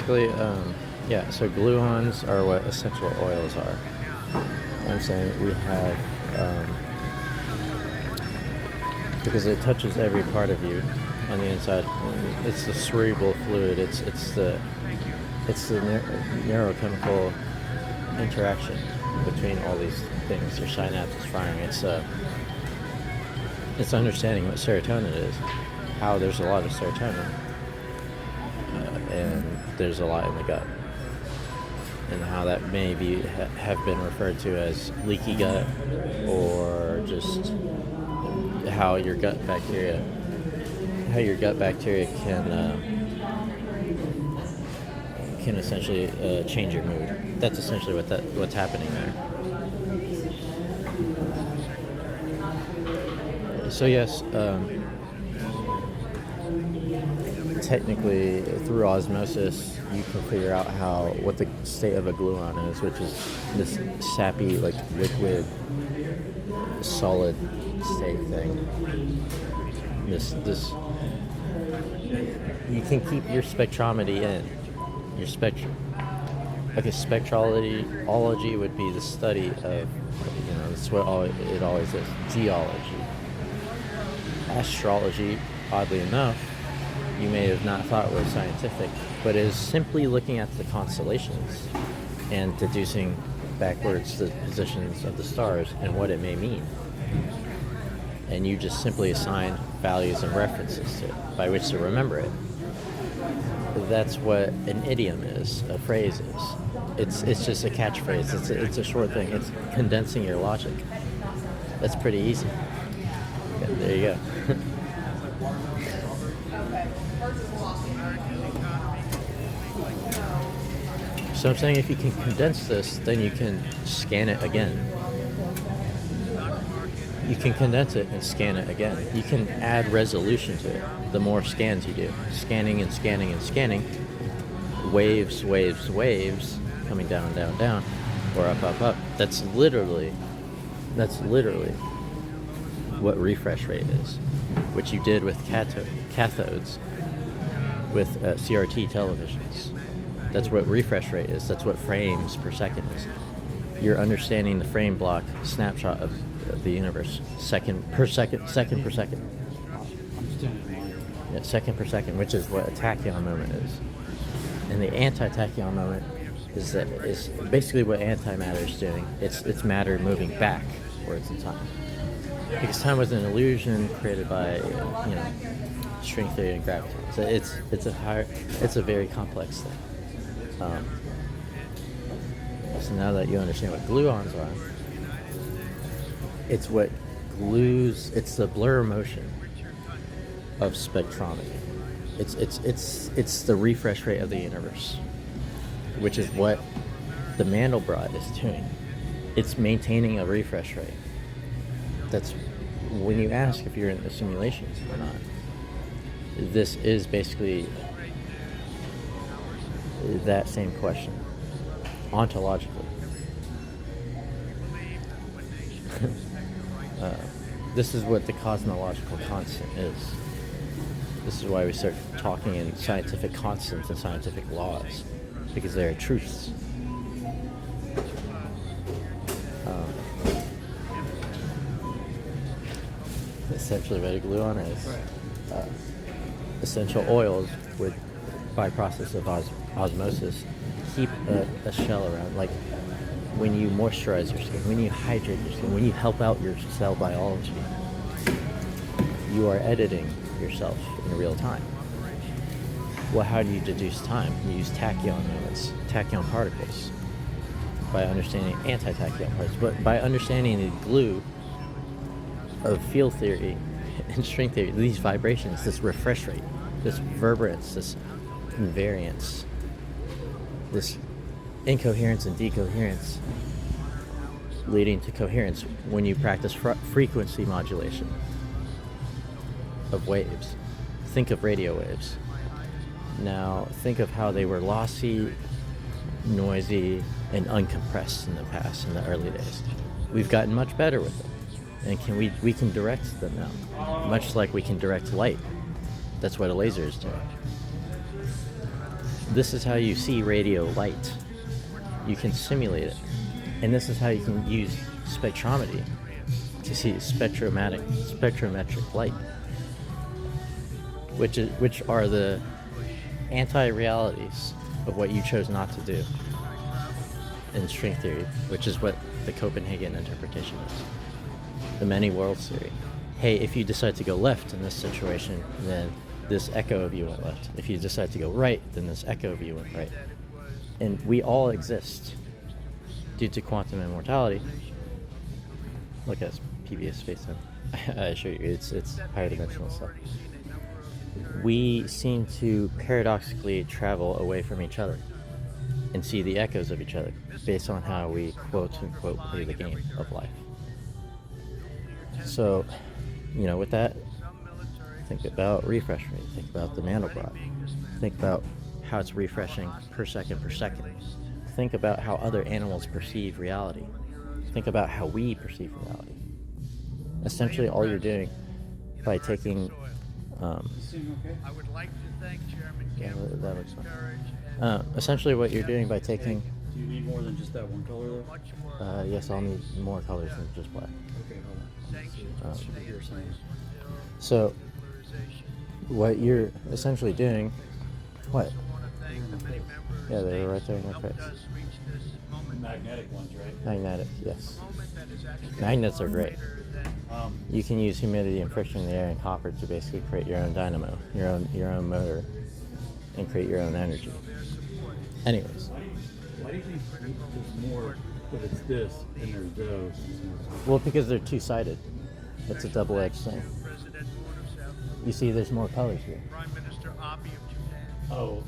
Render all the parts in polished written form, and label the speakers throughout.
Speaker 1: basically, so gluons are what essential oils are. I'm saying we have, because it touches every part of you on the inside. It's the cerebral fluid. It's the neurochemical interaction between all these things. Your synapses firing. It's understanding what serotonin is. How there's a lot of serotonin, and there's a lot in the gut, and how that may have been referred to as leaky gut, or just how your gut bacteria can essentially change your mood. That's essentially what's happening there. So yes, technically through osmosis you can figure out what the state of a gluon is, which is this sappy, like liquid, solid state thing. This you can keep your spectrometry in your spectrum. Okay, spectrology would be the study of, that's what it always is. Geology. Astrology, oddly enough, you may have not thought was scientific, but is simply looking at the constellations and deducing backwards the positions of the stars and what it may mean. And you just simply assign values and references to it by which to remember it. That's what an idiom is, a phrase is. It's just a catchphrase. It's a short thing. It's condensing your logic. That's pretty easy. Yeah, there you go. So I'm saying if you can condense this, then you can scan it again. You can condense it and scan it again. You can add resolution to it the more scans you do. Scanning and scanning and scanning. Waves, coming down, down, down, or up, up, up. That's literally what refresh rate is, which you did with cathodes, with CRT televisions. That's what refresh rate is. That's what frames per second is. You're understanding the frame block snapshot of the universe, second per second. Yeah, second per second, which is what a tachyon moment is. And the anti-tachyon moment is basically what antimatter is doing. It's matter moving backwards in time. Because time was an illusion created by string theory and gravity. So it's a very complex thing. So now that you understand what gluons are, it's what glues. It's the blur motion of spectrometry. It's the refresh rate of the universe, which is what the Mandelbrot is doing. It's maintaining a refresh rate. That's when you ask if you're in the simulations or not. This is basically that same question, ontologically. This is what the cosmological constant is. This is why we start talking in scientific constants and scientific laws, because they are truths. Essentially what a gluon is. Essential oils would, by process of osmosis, keep a shell around. Like when you moisturize your skin, when you hydrate your skin, when you help out your cell biology, you are editing yourself in real time. Well, how do you deduce time? You use tachyon moments, tachyon particles, by understanding anti-tachyon particles. But by understanding the glue of field theory and string theory, these vibrations, this refresh rate, this reverberance, this invariance, this incoherence and decoherence, leading to coherence when you practice frequency modulation of waves. Think of radio waves. Now think of how they were lossy, noisy, and uncompressed in the past, in the early days. We've gotten much better with them, and we can direct them now, much like we can direct light. That's what a laser is doing. This is how you see radio light. You can simulate it. And this is how you can use spectrometry to see spectrometric light, which are the anti-realities of what you chose not to do in string theory, which is what the Copenhagen interpretation is. The many worlds theory. Hey, if you decide to go left in this situation, then this echo of you went left. If you decide to go right, then this echo of you went right. And we all exist due to quantum immortality. Look at PBS space-time. I assure you, it's higher dimensional stuff. We seem to paradoxically travel away from each other and see the echoes of each other based on how we quote-unquote play the game of life. So, with that, think about refresh rate. Think about the Mandelbrot. Think about how it's refreshing per second. Think about how other animals perceive reality. Think about how we perceive reality. Essentially, all you're doing by taking...
Speaker 2: I would like to thank Chairman Campbell
Speaker 1: that looks fine. Essentially, what you're doing by taking...
Speaker 3: Do you need more than just that one color, though?
Speaker 1: Yes, I'll need more colors than just black.
Speaker 3: Okay, hold on.
Speaker 1: So, what you're essentially doing... What? Yeah, they were right there in your face.
Speaker 3: Magnetic ones, right?
Speaker 1: Magnetic, yes. Magnets are great. You can use humidity and friction in the air and copper to basically create your own dynamo, your own motor, and create your own energy. Anyways.
Speaker 3: Why do you think there's more, but it's this, and there's those?
Speaker 1: Well, because they're two-sided. It's a double-edged thing. You see, there's more colors here.
Speaker 3: Oh,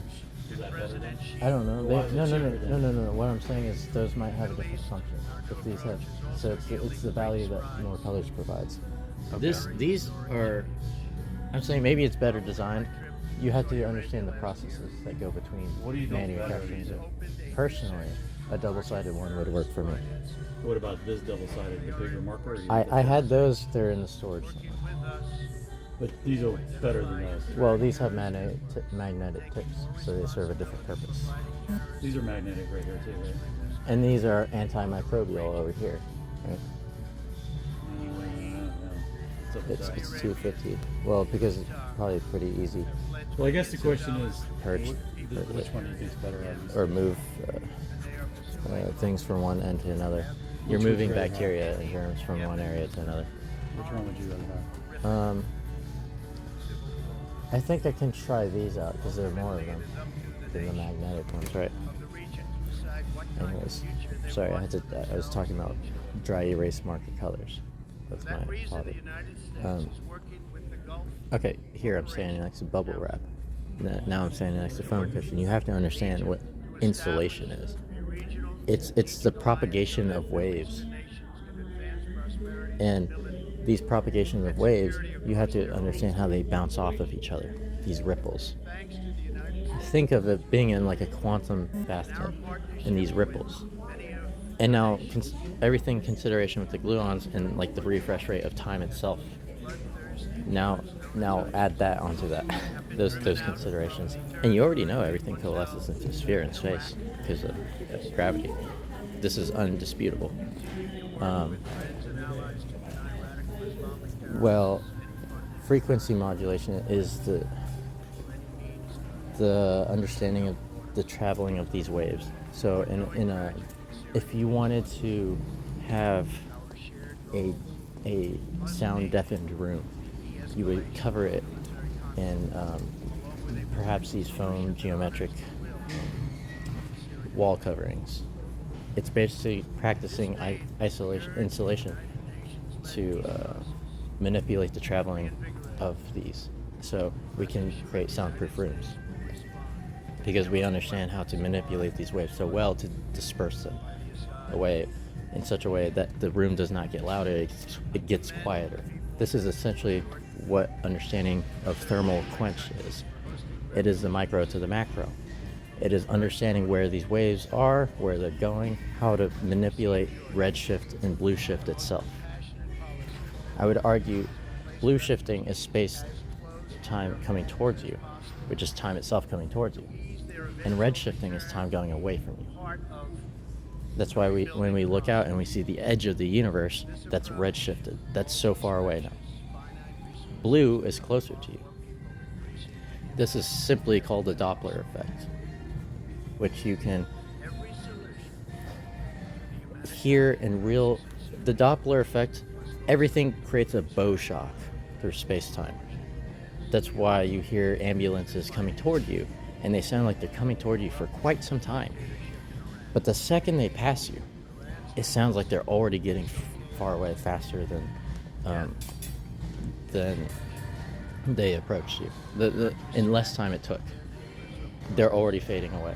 Speaker 3: is that better then?
Speaker 1: I don't know. No. What I'm saying is those might have a different function. If these have, so it's the value that more colors provides. Okay. These are. I'm saying maybe it's better designed. You have to understand the processes that go between manufacturing. Personally, a double-sided one would work for me.
Speaker 3: What about this double-sided, the bigger marker?
Speaker 1: I had those. They're in the storage.
Speaker 3: But these are better than those.
Speaker 1: Well, these have magnetic tips, so they serve a different purpose.
Speaker 3: These are magnetic right here too, right?
Speaker 1: And these are antimicrobial over here, right? It's 250. Well, because it's probably pretty easy.
Speaker 3: Well, I guess the question is,
Speaker 1: purge
Speaker 3: which one do you think is better?
Speaker 1: Or move things from one end to another. You're moving bacteria and germs from one area to another.
Speaker 3: Which one would you rather have?
Speaker 1: I think I can try these out because there are more of them than the magnetic ones, right? Anyways, sorry, I was talking about dry erase marker colors. That's my hobby. Okay, here I'm standing next to bubble wrap. Now I'm standing next to foam cushion. You have to understand what insulation is. It's the propagation of waves. And these propagations of waves, you have to understand how they bounce off of each other, these ripples. Think of it being in like a quantum bathtub and these ripples. And now everything consideration with the gluons and like the refresh rate of time itself. Now add that onto that, those considerations. And you already know everything coalesces into a sphere in space because of gravity. This is undisputable. Well, frequency modulation is the understanding of the traveling of these waves. So if you wanted to have a sound deafened room, you would cover it in perhaps these foam geometric wall coverings. It's basically practicing insulation to manipulate the traveling of these, so we can create soundproof rooms because we understand how to manipulate these waves so well to disperse them away in such a way that the room does not get louder, it gets quieter. This is essentially what understanding of thermal quench is. It is the micro to the macro. It is understanding where these waves are, where they're going, how to manipulate redshift and blue shift itself. I would argue blue shifting is space-time coming towards you, which is time itself coming towards you. And redshifting is time going away from you.
Speaker 2: part of
Speaker 1: That's why when we look out and we see the edge of the universe, that's redshifted. That's so far away now. Blue is closer to you. This is simply called the Doppler effect, which you can
Speaker 2: every solution.
Speaker 1: hear in real. The Doppler effect, everything creates a bow shock through space-time. That's why you hear ambulances coming toward you, and they sound like they're coming toward you for quite some time. But the second they pass you, it sounds like they're already getting far away faster than they approached you. In less time it took. They're already fading away.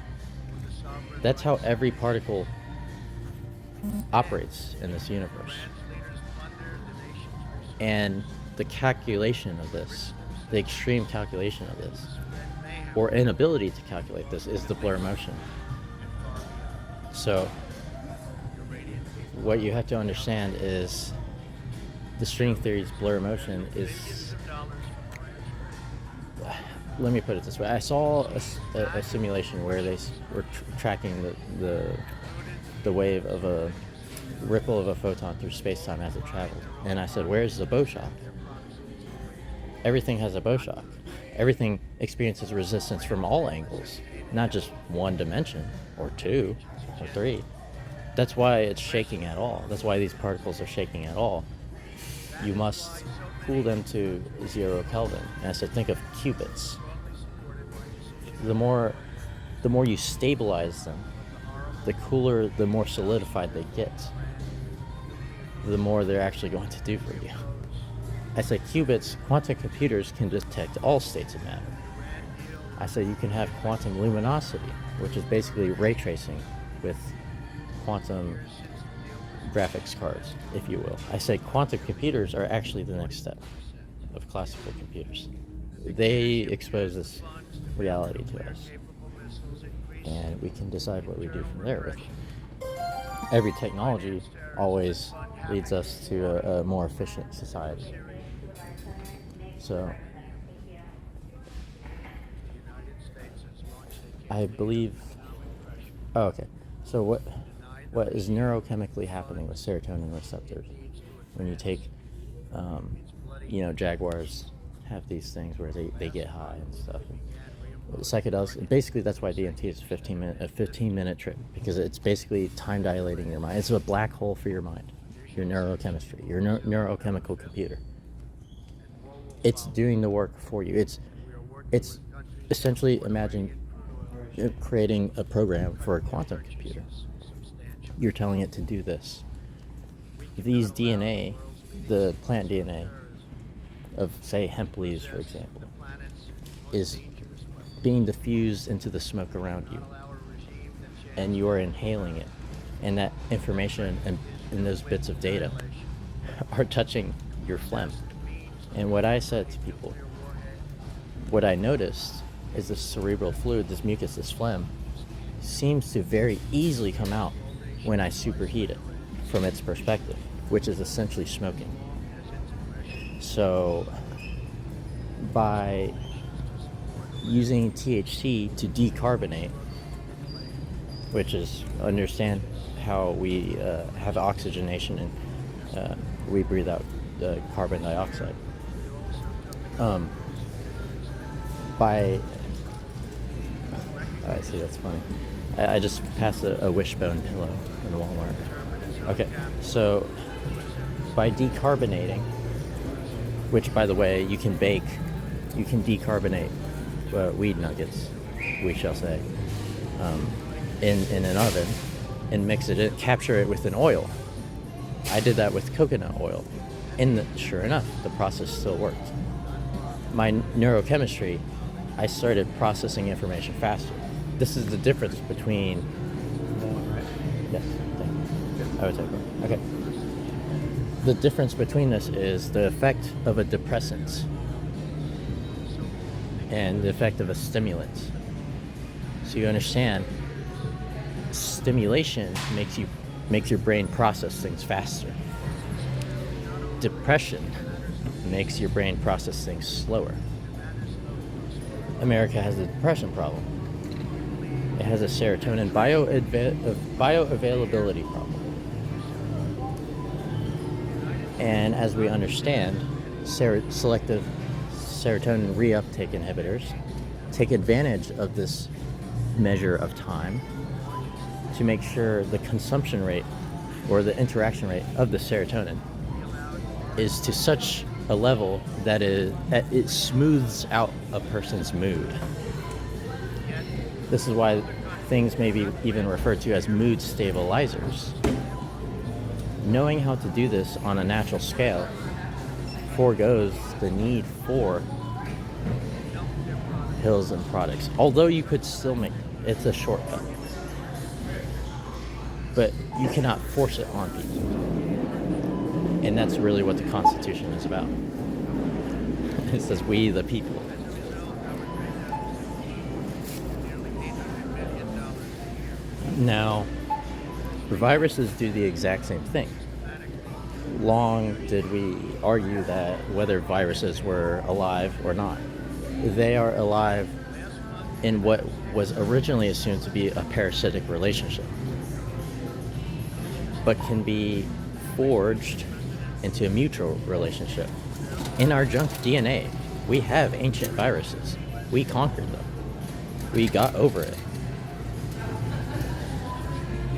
Speaker 1: That's how every particle operates in this universe. And the calculation of this, the extreme calculation of this, or inability to calculate this, is the blur motion. So what you have to understand is the string theory's blur motion is, let me put it this way. I saw a simulation where they were tracking the wave of a ripple of a photon through space-time as it traveled. And I said, where's the bow shock? Everything has a bow shock. Everything experiences resistance from all angles, not just one dimension, or two, or three. That's why it's shaking at all. That's why these particles are shaking at all. You must cool them to 0 Kelvin. And I said, think of qubits. The more you stabilize them, the cooler, the more solidified they get, the more they're actually going to do for you. I say qubits, quantum computers can detect all states of matter. I say you can have quantum luminosity, which is basically ray tracing with quantum graphics cards, if you will. I say quantum computers are actually the next step of classical computers. They expose this reality to us, and we can decide what we do from there with it. Every technology always leads us to a more efficient society. So I believe, okay, so what is neurochemically happening with serotonin receptors when you take, jaguars have these things where they get high and stuff. And psychedelics, basically that's why DMT is a 15-minute trip, because it's basically time dilating your mind. It's a black hole for your mind, your neurochemistry, your neurochemical computer. It's doing the work for you. It's essentially, imagine creating a program for a quantum computer. You're telling it to do this. These DNA, the plant DNA of, say, hemp leaves, for example, is being diffused into the smoke around you, and you are inhaling it, and that information and those bits of data are touching your phlegm. And what I said to people, what I noticed is this cerebral fluid, this mucus, this phlegm, seems to very easily come out when I superheat it from its perspective, which is essentially smoking. So by using THC to decarbonate, which is understand how we have oxygenation and we breathe out carbon dioxide. I see, that's funny. I just passed a wishbone pillow in Walmart. Okay, so by decarbonating, which by the way, you can decarbonate weed nuggets, we shall say, in an oven and mix it in, capture it with an oil. I did that with coconut oil, and sure enough, the process still worked. My neurochemistry, I started processing information faster. This is the difference between... Yes, thank you. I would take one. Okay. The difference between this is the effect of a depressant and the effect of a stimulant. So you understand, stimulation makes your brain process things faster. Depression makes your brain process things slower. America has a depression problem. It has a serotonin bioavailability problem. And as we understand, selective serotonin reuptake inhibitors take advantage of this measure of time to make sure the consumption rate or the interaction rate of the serotonin is to such a level that it smooths out a person's mood. This is why things may be even referred to as mood stabilizers. Knowing how to do this on a natural scale foregoes the need for pills and products. Although you could still make it's a shortcut. But you cannot force it on people. And that's really what the Constitution is about. It says we the people. Now, viruses do the exact same thing. Long did we argue that whether viruses were alive or not. They are alive in what was originally assumed to be a parasitic relationship, but can be forged into a mutual relationship. In our junk DNA, we have ancient viruses. We conquered them. We got over it.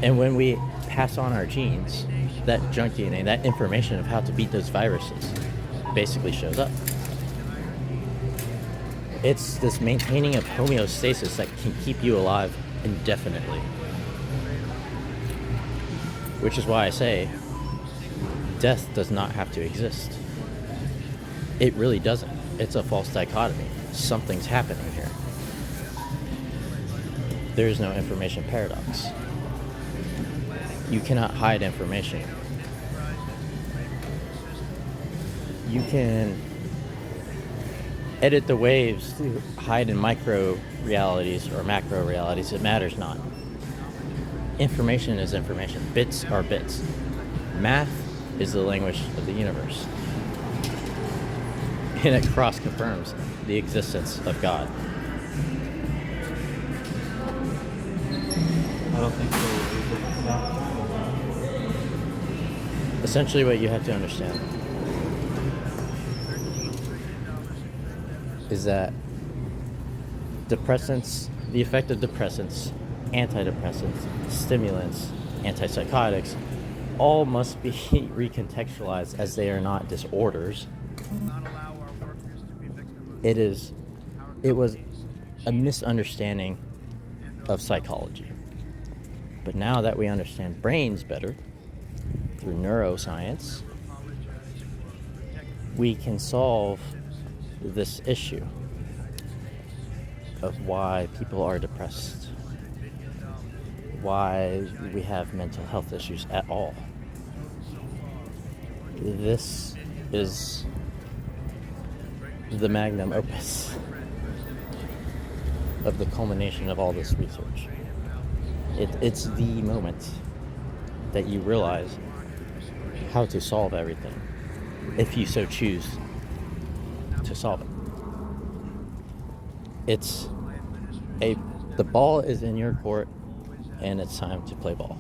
Speaker 1: And when we pass on our genes, that junk DNA, that information of how to beat those viruses basically shows up. It's this maintaining of homeostasis that can keep you alive indefinitely. Which is why I say death does not have to exist. It really doesn't. It's a false dichotomy. Something's happening here. There is no information paradox. You cannot hide information. You can edit the waves to hide in micro realities or macro realities. It matters not. Information is information. Bits are bits. Math is the language of the universe. And it cross-confirms the existence of God.
Speaker 3: I don't think so.
Speaker 1: Essentially what you have to understand is that depressants, the effect of depressants, antidepressants, stimulants, antipsychotics, all must be recontextualized as they are not disorders. It was a misunderstanding of psychology. But now that we understand brains better through neuroscience, we can solve this issue of why people are depressed, why we have mental health issues at all. This is the magnum opus of the culmination of all this research. It's the moment that you realize how to solve everything, if you so choose to solve it. The ball is in your court, and it's time to play ball.